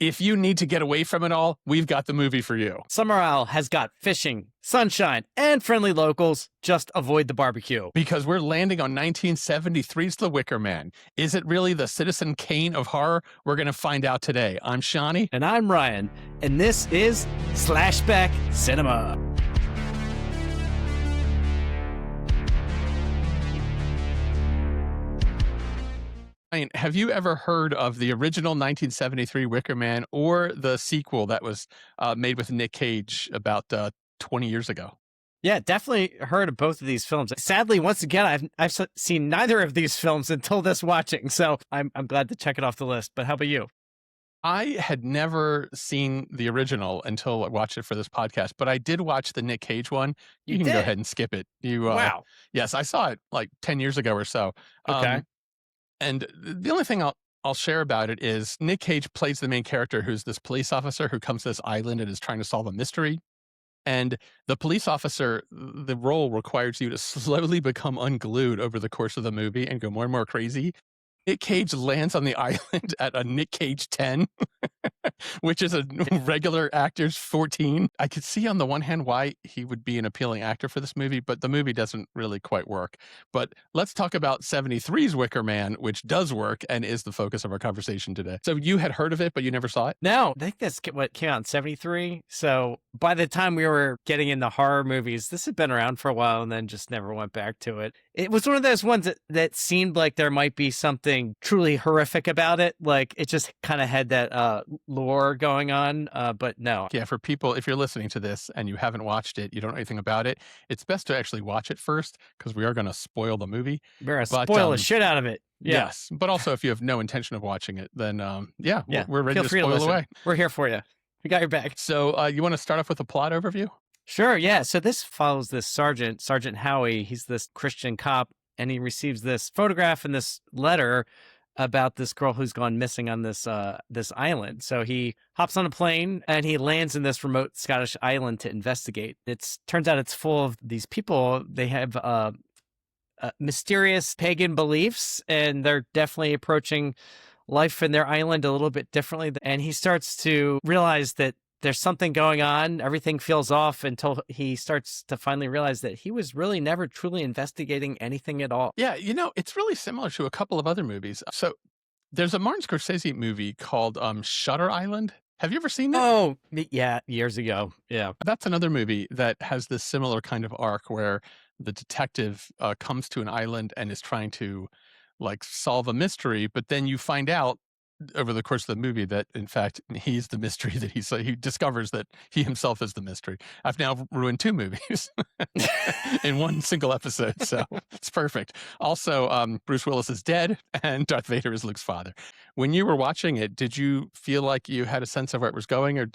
If you need to get away from it all, we've got the movie for you. Summerisle has got fishing, sunshine, and friendly locals. Just avoid the barbecue. Because we're landing on 1973's The Wicker Man. Is it really the Citizen Kane of horror? We're going to find out today. I'm Shawnee. And I'm Ryan. And this is SlashBack Cinema. Have you ever heard of the original 1973 Wicker Man or the sequel that was made with Nick Cage about 20 years ago? Yeah, definitely heard of both of these films. Sadly, once again, I've seen neither of these films until this watching, so I'm glad to check it off the list. But how about you? I had never seen the original until I watched it for this podcast, but I did watch the Nick Cage one. You can go ahead and skip it. Wow. Yes, I saw it like 10 years ago or so. Okay. And the only thing I'll share about it is Nick Cage plays the main character, who's this police officer who comes to this island and is trying to solve a mystery. And the police officer, the role requires you to slowly become unglued over the course of the movie and go more and more crazy. Nick Cage lands on the island at a Nick Cage 10, which is a regular actor's 14. I could see on the one hand why he would be an appealing actor for this movie, but the movie doesn't really quite work. But let's talk about 73's Wicker Man, which does work and is the focus of our conversation today. So you had heard of it, but you never saw it? No, I think that's what came out in 73. So by the time we were getting into horror movies, this had been around for a while and then just never went back to it. It was one of those ones that seemed like there might be something truly horrific about it. Like it just kind of had that lore going on, but no. Yeah, for people, if you're listening to this and you haven't watched it, you don't know anything about it, it's best to actually watch it first because we are going to spoil the movie. We're going to spoil the shit out of it. Yeah. Yes, but also if you have no intention of watching it, then we're ready Feel to free spoil listen. away. We're here for you. We got your back. So you want to start off with a plot overview? Sure, yeah. So this follows this Sergeant Howie. He's this Christian cop, and he receives this photograph and this letter about this girl who's gone missing on this island. So he hops on a plane and he lands in this remote Scottish island to investigate. Turns out it's full of these people. They have mysterious pagan beliefs, and they're definitely approaching life in their island a little bit differently. And he starts to realize that there's something going on. Everything feels off until he starts to finally realize that he was really never truly investigating anything at all. Yeah, it's really similar to a couple of other movies. So there's a Martin Scorsese movie called Shutter Island. Have you ever seen that? Oh, yeah, years ago. Yeah. That's another movie that has this similar kind of arc where the detective comes to an island and is trying to solve a mystery, but then you find out over the course of the movie that in fact he's the mystery, that he discovers that he himself is the mystery. I've now ruined two movies in one single episode, so it's perfect. Also, Bruce Willis is dead and Darth Vader is Luke's father. When you were watching it, did you feel like you had a sense of where it was going, or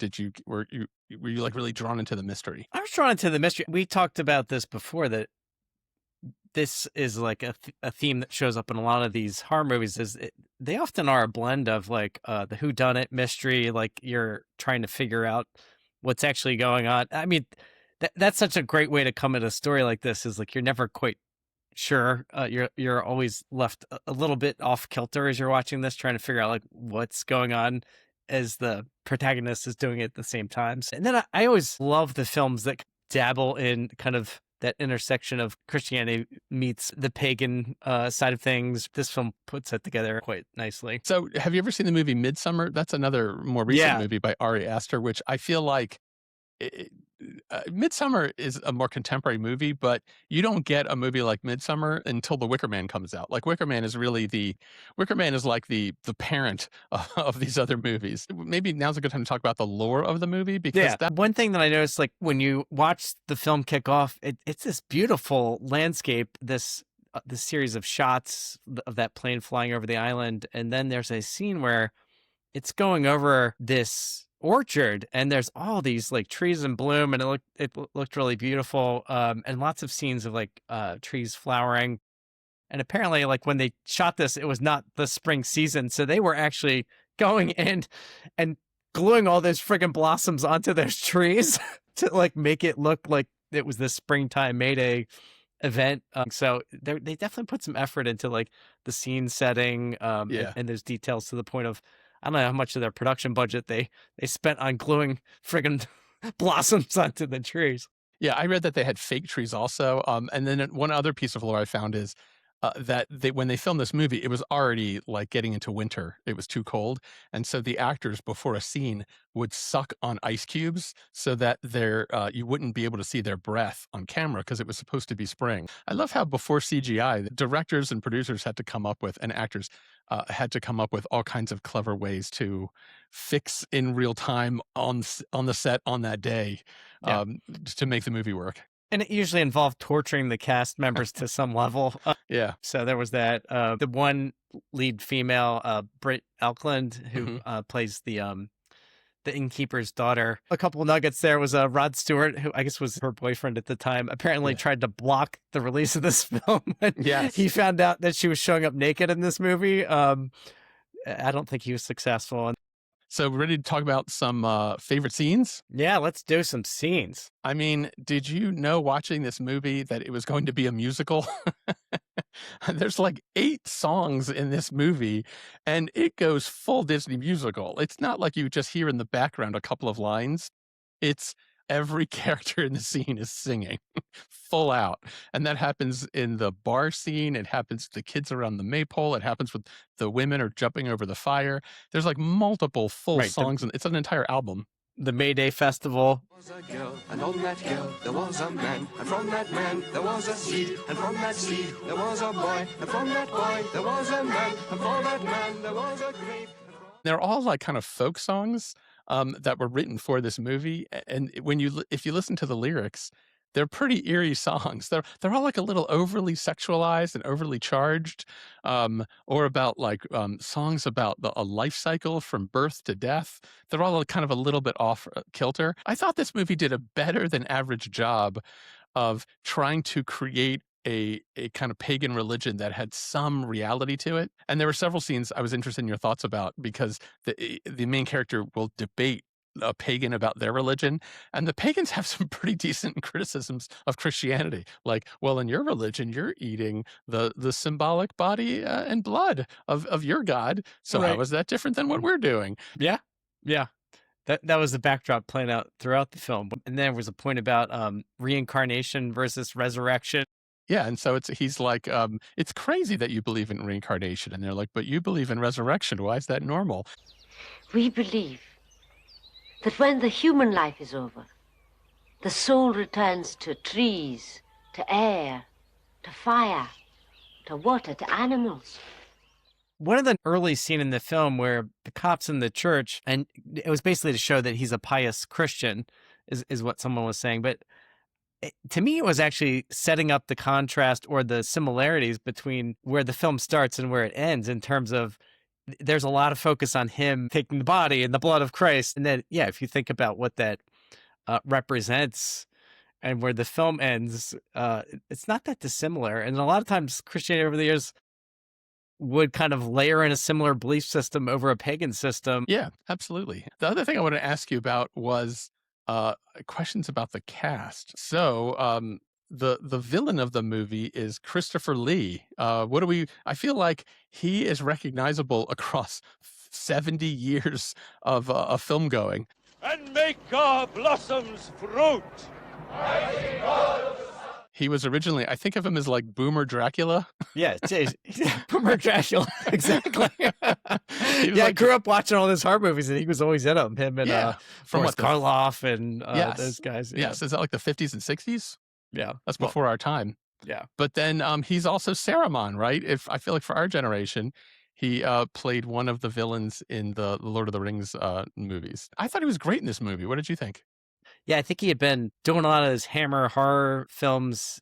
were you really drawn into the mystery? I was drawn into the mystery. We talked about this before, that this is like a theme that shows up in a lot of these horror movies. They often are a blend of the whodunit mystery, like you're trying to figure out what's actually going on. I mean, that's such a great way to come at a story like this, is like you're never quite sure. You're always left a little bit off kilter as you're watching this, trying to figure out what's going on as the protagonist is doing it at the same time. And then I always love the films that dabble in kind of that intersection of Christianity meets the pagan side of things. This film puts it together quite nicely. So have you ever seen the movie Midsummer? That's another more recent movie by Ari Aster, which I feel like Midsummer is a more contemporary movie, but you don't get a movie like Midsummer until The Wicker Man comes out. Wicker Man is like the parent of these other movies. Maybe now's a good time to talk about the lore of the movie, because one thing that I noticed, when you watch the film kick off, it's this beautiful landscape, this series of shots of that plane flying over the island, and then there's a scene where it's going over this orchard and there's all these trees in bloom, and it looked really beautiful, and lots of scenes of trees flowering. And apparently when they shot this, it was not the spring season, so they were actually going in and gluing all those friggin' blossoms onto those trees to make it look like it was this springtime Mayday event. So they definitely put some effort into the scene setting, and those details, to the point of I don't know how much of their production budget they spent on gluing friggin' blossoms onto the trees. Yeah, I read that they had fake trees also. And then one other piece of lore I found is that when they filmed this movie, it was already like getting into winter. It was too cold, and so the actors before a scene would suck on ice cubes so that you wouldn't be able to see their breath on camera because it was supposed to be spring. I love how before CGI, the directors and producers had to come up with, and actors had to come up with all kinds of clever ways to fix in real time on the set on that day Yeah. to make the movie work. And it usually involved torturing the cast members to some level. Yeah. So there was that. The one lead female, Britt Elkland, who Mhm. plays the innkeeper's daughter. A couple of nuggets there was Rod Stewart, who I guess was her boyfriend at the time, apparently Yeah. tried to block the release of this film. When Yes. he found out that she was showing up naked in this movie. I don't think he was successful. So we're ready to talk about some favorite scenes? Yeah, let's do some scenes. I mean, did you know watching this movie that it was going to be a musical? There's like 8 songs in this movie, and it goes full Disney musical. It's not like you just hear in the background a couple of lines. It's every character in the scene is singing full out. And that happens in the bar scene. It happens to the kids around the maypole. It happens with the women are jumping over the fire. There's like multiple full Right, songs, and it's an entire album. The May Day Festival. There was a girl, and on that girl there was a man, and from that man there was a seed, and from that seed there was a boy, and from that boy there was a man, and for that man there was a grave. They're all like kind of folk songs that were written for this movie. And if you listen to the lyrics, they're pretty eerie songs. They're all like a little overly sexualized and overly charged, or about like songs about a life cycle from birth to death. They're all kind of a little bit off kilter. I thought this movie did a better than average job of trying to create a kind of pagan religion that had some reality to it. And there were several scenes I was interested in your thoughts about because the main character will debate a pagan about their religion, and the pagans have some pretty decent criticisms of Christianity. Like, well, in your religion, you're eating the symbolic body and blood of your god. So how Right. is that different than what we're doing? Yeah. Yeah. That was the backdrop playing out throughout the film. And there was a point about reincarnation versus resurrection. Yeah, and so he's like, it's crazy that you believe in reincarnation, and they're like, but you believe in resurrection. Why is that normal? We believe that when the human life is over, the soul returns to trees, to air, to fire, to water, to animals. One of the early scene in the film where the cop's in the church, and it was basically to show that he's a pious Christian, is what someone was saying. But to me, it was actually setting up the contrast or the similarities between where the film starts and where it ends in terms of there's a lot of focus on him taking the body and the blood of Christ. And then, yeah, if you think about what that represents and where the film ends, it's not that dissimilar. And a lot of times Christianity over the years would kind of layer in a similar belief system over a pagan system. Yeah, absolutely. The other thing I wanted to ask you about was questions about the cast. So the villain of the movie is Christopher Lee. I feel like he is recognizable across 70 years of film going. And make our blossoms fruit. He was originally, I think of him as like Boomer Dracula. Yeah, Boomer Dracula, exactly. He was Yeah, I like- grew up watching all those horror movies, and he was always in them. Him and Yeah, from Boris what, Karloff and Yes. those guys. Yeah. Yes, is that like the 50s and 60s? Yeah. That's Well, before our time. yeah. But then he's also Saruman, right? If I feel like for our generation, he played one of the villains in the Lord of the Rings movies. I thought he was great in this movie. What did you think? Yeah, I think he had been doing a lot of those Hammer horror films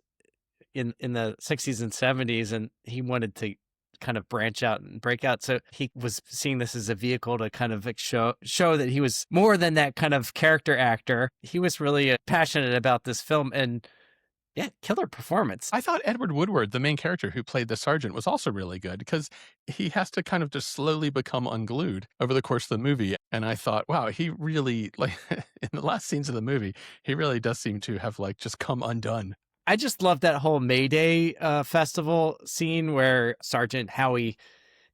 in the 60s and 70s, and he wanted to kind of branch out and break out. So he was seeing this as a vehicle to kind of show that he was more than that kind of character actor. He was really passionate about this film, and yeah, killer performance. I thought Edward Woodward, the main character who played the sergeant, was also really good because he has to kind of just slowly become unglued over the course of the movie. And I thought, wow, he really, like, in the last scenes of the movie, he really does seem to have, like, just come undone. I just love that whole May Day festival scene where Sergeant Howie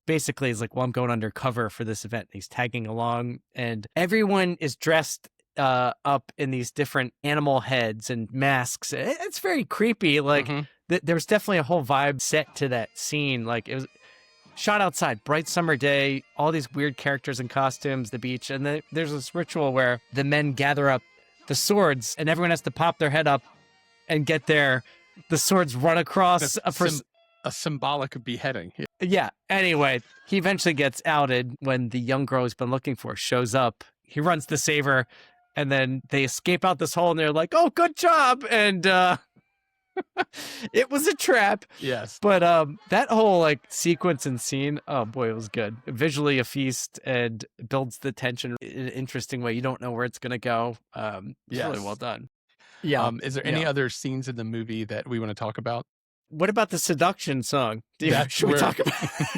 basically is like, well, I'm going undercover for this event. He's tagging along, and everyone is dressed up in these different animal heads and masks. It's very creepy. Like Mhm. there was definitely a whole vibe set to that scene. Like it was shot outside, bright summer day, all these weird characters in costumes, the beach, and then there's this ritual where the men gather up the swords, and everyone has to pop their head up and get the swords run across A symbolic beheading. yeah. Anyway, he eventually gets outed when the young girl he's been looking for shows up. He runs to save her, and then they escape out this hole, and they're like, "Oh, good job!" And it was a trap. Yes. But that whole like sequence and scene, oh boy, it was good. Visually a feast, and builds the tension in an interesting way. You don't know where it's gonna go. It's really well done. Yeah. Is there any other scenes in the movie that we want to talk about? What about the seduction song? Should we talk about?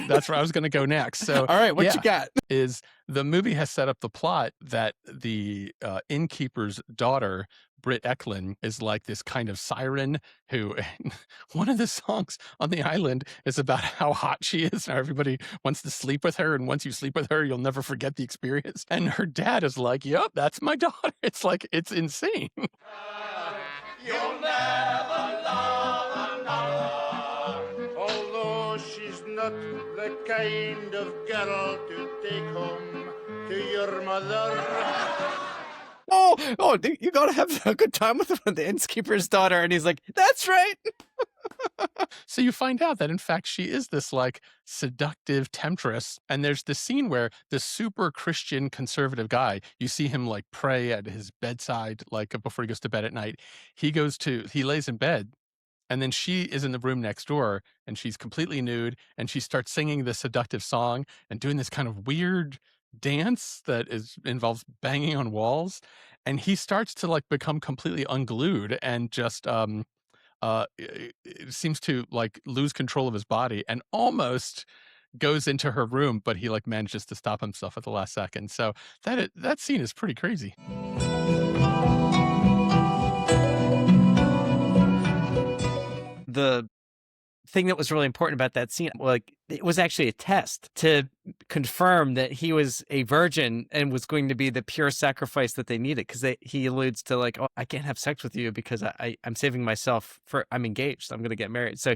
That's where I was going to go next. So, all right, what you got? Is the movie has set up the plot that the innkeeper's daughter, Britt Eklund, is like this kind of siren who, one of the songs on the island is about how hot she is and everybody wants to sleep with her. And once you sleep with her, you'll never forget the experience. And her dad is like, yep, that's my daughter. It's like, it's insane. You'll never love another. Although she's not the kind of girl to take home to your mother. Oh, you gotta have a good time with the innkeeper's daughter. And he's like, that's right. So you find out that in fact she is this like seductive temptress. And there's this scene where this super Christian conservative guy, you see him like pray at his bedside, like before he goes to bed at night. He lays in bed, and then she is in the room next door, and she's completely nude, and she starts singing this seductive song and doing this kind of weird dance that involves banging on walls. And he starts to like become completely unglued and just it seems to like lose control of his body and almost goes into her room, but he like manages to stop himself at the last second. So that scene is pretty crazy. The thing that was really important about that scene, like it was actually a test to confirm that he was a virgin and was going to be the pure sacrifice that they needed. Because he alludes to like, oh, I can't have sex with you because I'm saving myself I'm engaged. So I'm going to get married. So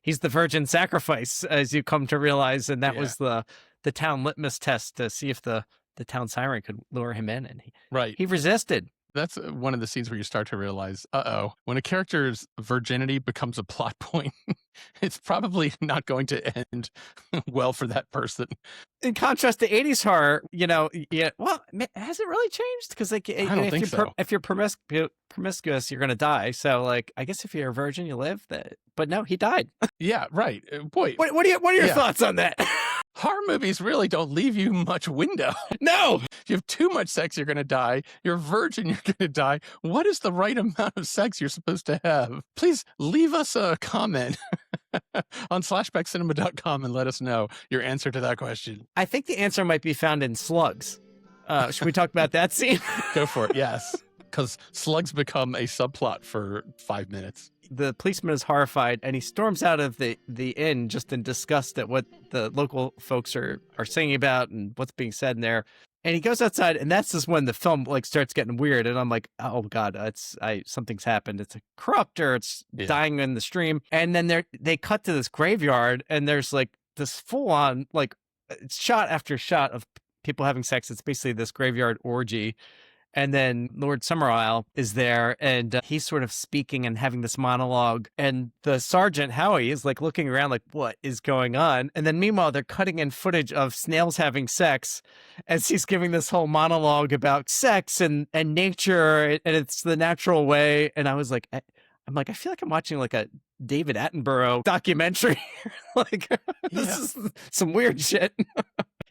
he's the virgin sacrifice, as you come to realize. And that was the town litmus test to see if the town siren could lure him in. And he resisted. That's one of the scenes where you start to realize, when a character's virginity becomes a plot point, it's probably not going to end well for that person. In contrast to 80s horror, well, has it really changed? Because like, I don't think so. If you're promiscuous, you're going to die. So like, I guess if you're a virgin, you live. But no, he died. Yeah, right. Boy, what are your thoughts on that? Horror movies really don't leave you much window. No. If you have too much sex, you're going to die. You're a virgin, you're going to die. What is the right amount of sex you're supposed to have? Please leave us a comment on SlashBackCinema.com and let us know your answer to that question. I think the answer might be found in slugs. Should we talk about that scene? Go for it, yes. Because slugs become a subplot for 5 minutes. The policeman is horrified, and he storms out of the inn just in disgust at what the local folks are singing about and what's being said in there. And he goes outside, and that's just when the film like starts getting weird. And I'm like, oh god, something's happened. It's a corrupt, or it's dying in the stream. And then they cut to this graveyard, and there's like this full on like it's shot after shot of people having sex. It's basically this graveyard orgy. And then Lord Summerisle is there, and he's sort of speaking and having this monologue. And the Sergeant, Howie, is like looking around like, what is going on? And then meanwhile, they're cutting in footage of snails having sex as he's giving this whole monologue about sex and nature, and it's the natural way. And I was like, I feel like I'm watching like a David Attenborough documentary. Like, this is some weird shit.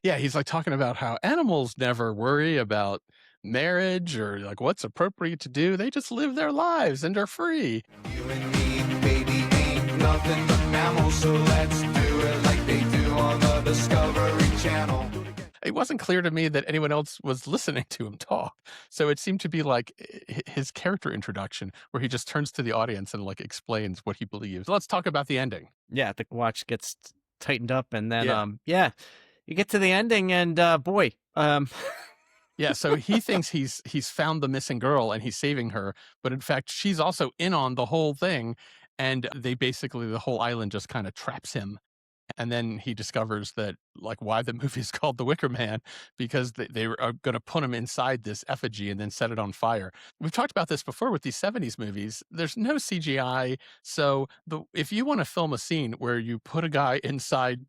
Yeah, he's like talking about how animals never worry about marriage or like what's appropriate to do. They just live their lives and are free. You and me, baby, ain't nothing but mammals, so let's do it like they do on the Discovery Channel. It wasn't clear to me that anyone else was listening to him talk. So it seemed to be like his character introduction where he just turns to the audience and like explains what he believes. Let's talk about the ending. Yeah, the watch gets tightened up, and then Yeah. yeah, you get to the ending, and boy, Yeah, so he thinks he's found the missing girl and he's saving her, but in fact, she's also in on the whole thing, and they basically the whole island just kind of traps him. And then he discovers that, like, why the movie is called The Wicker Man, because they are going to put him inside this effigy and then set it on fire. We've talked about this before with these 70s movies. There's no CGI. So if you want to film a scene where you put a guy inside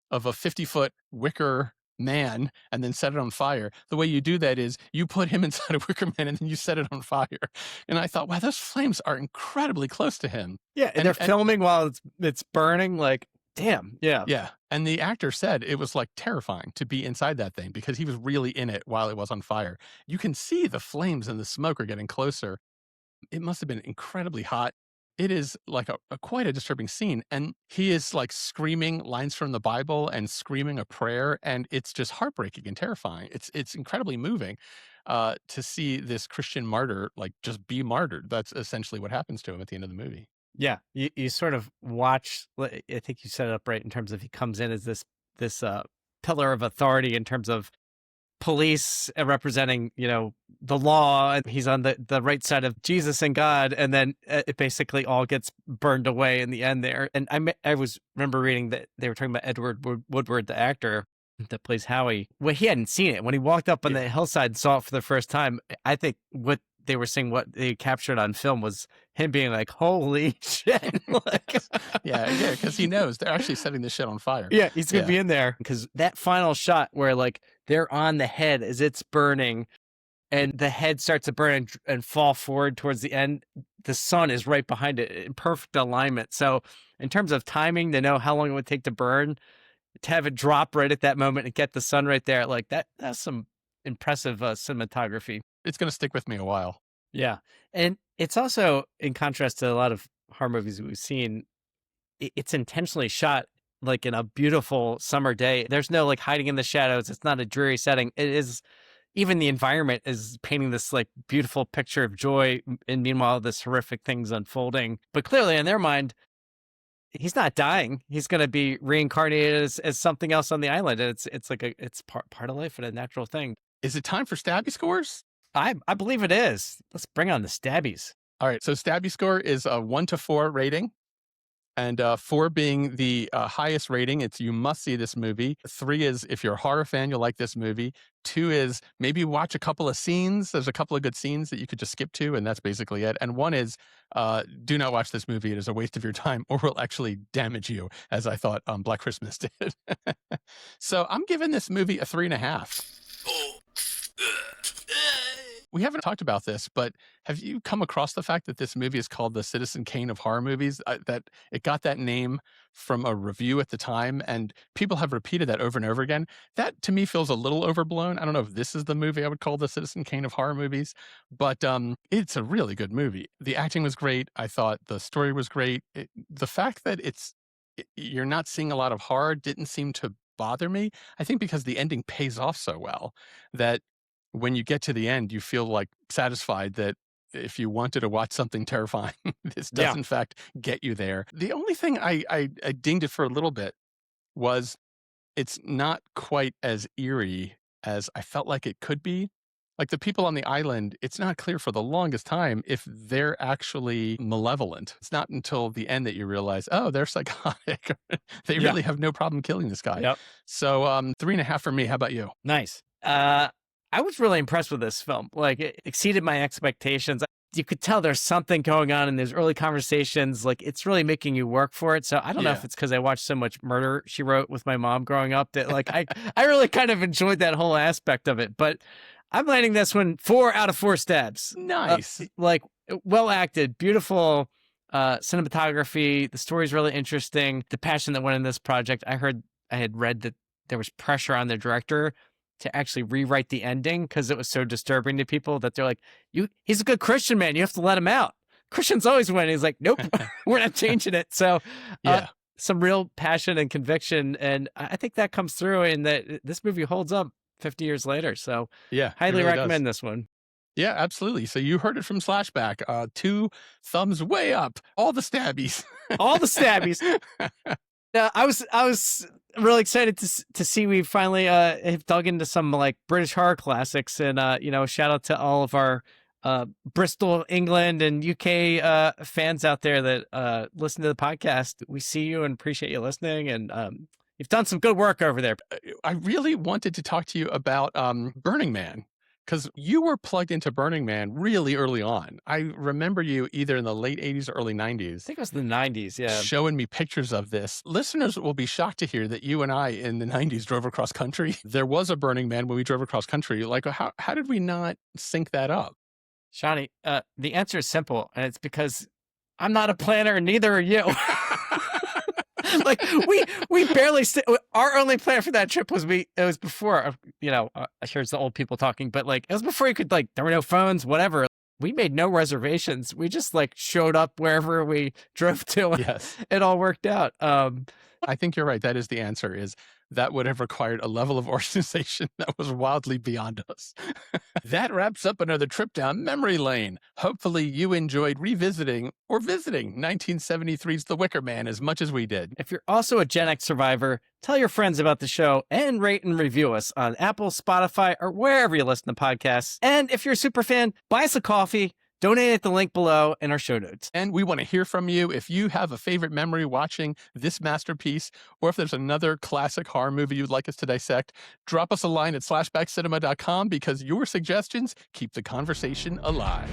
of a 50-foot wicker man and then set it on fire, the way you do that is you put him inside a wicker man and then you set it on fire. And I thought, wow, those flames are incredibly close to him. yeah, and they're filming while it's burning. Like, damn, yeah, Yeah. And the actor said it was like terrifying to be inside that thing because he was really in it while it was on fire. You can see the flames and the smoke are getting closer. It must have been incredibly hot. It is like a quite a disturbing scene. And he is like screaming lines from the Bible and screaming a prayer. And it's just heartbreaking and terrifying. It's incredibly moving to see this Christian martyr like just be martyred. That's essentially what happens to him at the end of the movie. yeah. You sort of watch. I think you set it up right in terms of he comes in as this pillar of authority in terms of police representing, the law, and he's on the right side of Jesus and God, and then it basically all gets burned away in the end there. And I remember reading that they were talking about Edward Woodward, the actor that plays Howie. Well, he hadn't seen it when he walked up on the hillside and saw it for the first time. I think what they were saying, what they captured on film, was him being like, "Holy shit!" Like, yeah, because he knows they're actually setting this shit on fire. yeah, he's gonna be in there because that final shot where like they're on the head as it's burning, and the head starts to burn and fall forward towards the end. The sun is right behind it in perfect alignment. So in terms of timing, to know how long it would take to burn, to have it drop right at that moment and get the sun right there, like that's some impressive cinematography. It's going to stick with me a while. Yeah. And it's also, in contrast to a lot of horror movies we've seen, it's intentionally shot like in a beautiful summer day. There's no like hiding in the shadows. It's not a dreary setting. It is, even the environment is painting this like beautiful picture of joy. And meanwhile, this horrific thing's unfolding. But clearly in their mind, he's not dying. He's going to be reincarnated as something else on the island. And it's like it's part of life and a natural thing. Is it time for Stabby scores? I believe it is. Let's bring on the stabbies. All right. So Stabby score is a 1 to 4 rating. And 4 being the highest rating, it's you must see this movie. 3 is if you're a horror fan, you'll like this movie. 2 is maybe watch a couple of scenes. There's a couple of good scenes that you could just skip to, and that's basically it. And 1 is do not watch this movie. It is a waste of your time or will actually damage you, as I thought Black Christmas did. So I'm giving this movie a 3.5. We haven't talked about this, but have you come across the fact that this movie is called the Citizen Kane of horror movies? That it got that name from a review at the time, and people have repeated that over and over again. That to me feels a little overblown. I don't know if this is the movie I would call the Citizen Kane of horror movies, but it's a really good movie. The acting was great. I thought the story was great. The fact that you're not seeing a lot of horror didn't seem to bother me. I think because the ending pays off so well that when you get to the end, you feel like satisfied that if you wanted to watch something terrifying, this does in fact get you there. The only thing I dinged it for a little bit was it's not quite as eerie as I felt like it could be. Like the people on the island, it's not clear for the longest time if they're actually malevolent. It's not until the end that you realize, oh, they're psychotic. They really have no problem killing this guy. Yep. So 3.5 for me. How about you? Nice. I was really impressed with this film. Like, it exceeded my expectations. You could tell there's something going on in these early conversations. Like, it's really making you work for it. So I don't know if it's because I watched so much Murder, She Wrote with my mom growing up that like I really kind of enjoyed that whole aspect of it. But I'm landing this one 4 out of 4 stabs. Nice. Like, well acted, beautiful cinematography. The story's really interesting. The passion that went in this project. I had read that there was pressure on the director to actually rewrite the ending because it was so disturbing to people that they're like, he's a good Christian man. You have to let him out. Christians always win. He's like, nope, we're not changing it. So some real passion and conviction. And I think that comes through in that this movie holds up 50 years later. So highly really recommend this one. Yeah, absolutely. So you heard it from SlashBack. 2 thumbs way up. All the stabbies. All the stabbies. Yeah, I was really excited to see we finally have dug into some like British horror classics, and shout out to all of our Bristol, England, and UK fans out there that listen to the podcast. We see you and appreciate you listening, and you've done some good work over there. I really wanted to talk to you about Burning Man, because you were plugged into Burning Man really early on. I remember you either in the late 80s or early 90s. I think it was the 90s, yeah. Showing me pictures of this. Listeners will be shocked to hear that you and I in the 90s drove across country. There was a Burning Man when we drove across country. Like, how did we not sync that up? Shawnee, the answer is simple, and it's because I'm not a planner, and neither are you. Like we barely our only plan for that trip was it was before here's the old people talking, but like it was before you could, like, there were no phones, whatever. We made no reservations. We just like showed up wherever we drove to. Yes. It all worked out. I think you're right. That is the answer. Is that would have required a level of organization that was wildly beyond us. That wraps up another trip down memory lane. Hopefully you enjoyed revisiting or visiting 1973's The Wicker Man as much as we did. If you're also a Gen X survivor, tell your friends about the show and rate and review us on Apple, Spotify, or wherever you listen to podcasts. And if you're a super fan, buy us a coffee. Donate at the link below in our show notes. And we want to hear from you. If you have a favorite memory watching this masterpiece, or if there's another classic horror movie you'd like us to dissect, drop us a line at slashbackcinema.com, because your suggestions keep the conversation alive.